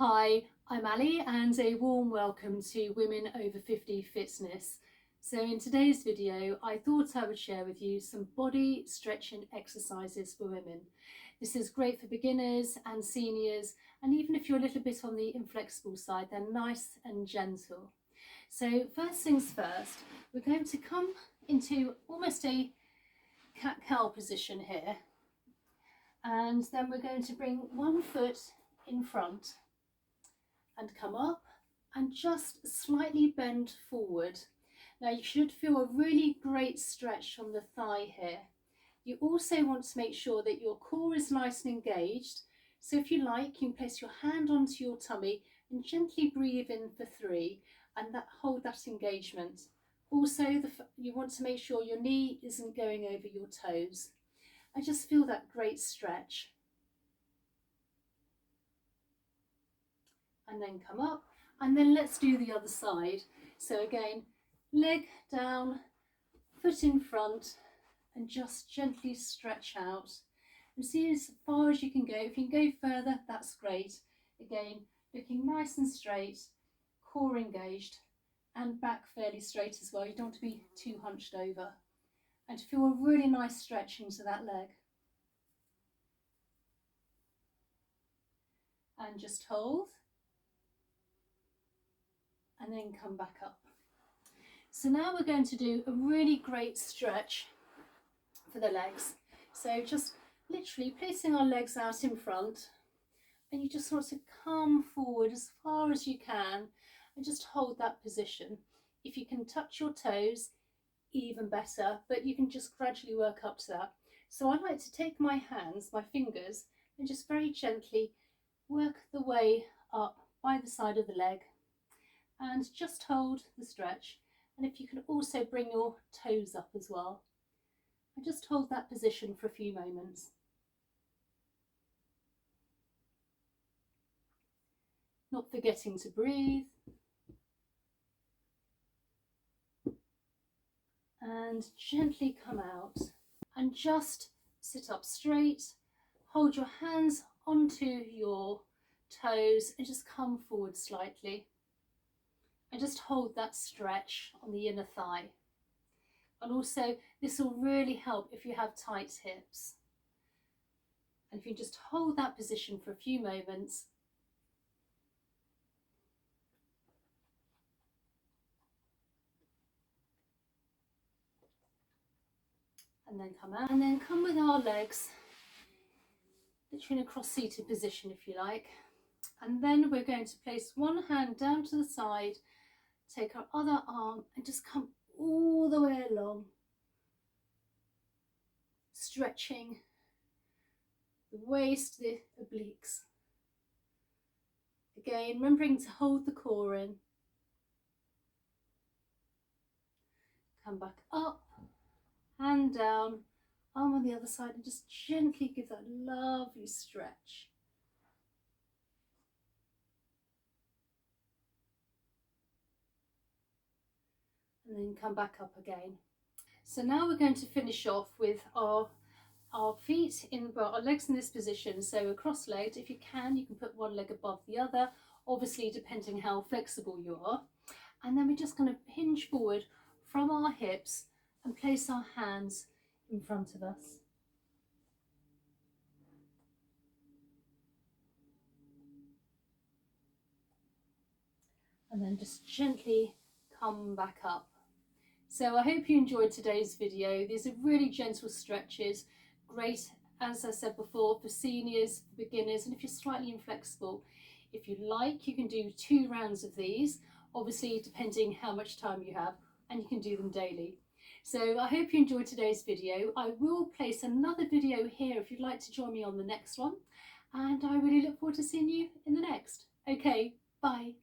Hi, I'm Ali and a warm welcome to Women Over 50 Fitness. So in today's video, I thought I would share with you some body stretching exercises for women. This is great for beginners and seniors, and even if you're a little bit on the inflexible side, they're nice and gentle. So first things first, we're going to come into almost a cat-cow position here, and then we're going to bring one foot in front and come up and just slightly bend forward. Now you should feel a really great stretch from the thigh here. You also want to make sure that your core is nice and engaged. So if you like, you can place your hand onto your tummy and gently breathe in for 3 and hold that engagement. Also, you want to make sure your knee isn't going over your toes. And just feel that great stretch. And then come up, and then let's do the other side. So again, leg down, foot in front, and just gently stretch out and see as far as you can go. If you can go further, that's great. Again, looking nice and straight, core engaged, and back fairly straight as well. You don't want to be too hunched over, and to feel a really nice stretch into that leg. And just hold. And then come back up. So now we're going to do a really great stretch for the legs. So just literally placing our legs out in front, and you just want to come forward as far as you can and just hold that position. If you can touch your toes, even better, but you can just gradually work up to that. So I like to take my hands, my fingers, and just very gently work the way up by the side of the leg. And just hold the stretch, and if you can also bring your toes up as well, and just hold that position for a few moments. Not forgetting to breathe, and gently come out and just sit up straight. Hold your hands onto your toes and just come forward slightly. And just hold that stretch on the inner thigh. And also, this will really help if you have tight hips. And if you just hold that position for a few moments. And then come out. And then come with our legs, literally in a cross-seated position if you like. And then we're going to place one hand down to the side, take our other arm and just come all the way along, stretching the waist, the obliques. Again, remembering to hold the core in. Come back up, hand down, arm on the other side, and just gently give that lovely stretch. And then come back up again. So now we're going to finish off with our feet our legs in this position. So we're cross-legged. If you can put one leg above the other, obviously depending how flexible you are. And then we're just going to hinge forward from our hips and place our hands in front of us. And then just gently come back up. So I hope you enjoyed today's video. These are really gentle stretches, great, as I said before, for seniors, for beginners, and if you're slightly inflexible. If you like, you can do 2 rounds of these, obviously depending how much time you have, and you can do them daily. So I hope you enjoyed today's video. I will place another video here if you'd like to join me on the next one, and I really look forward to seeing you in the next. Okay, bye.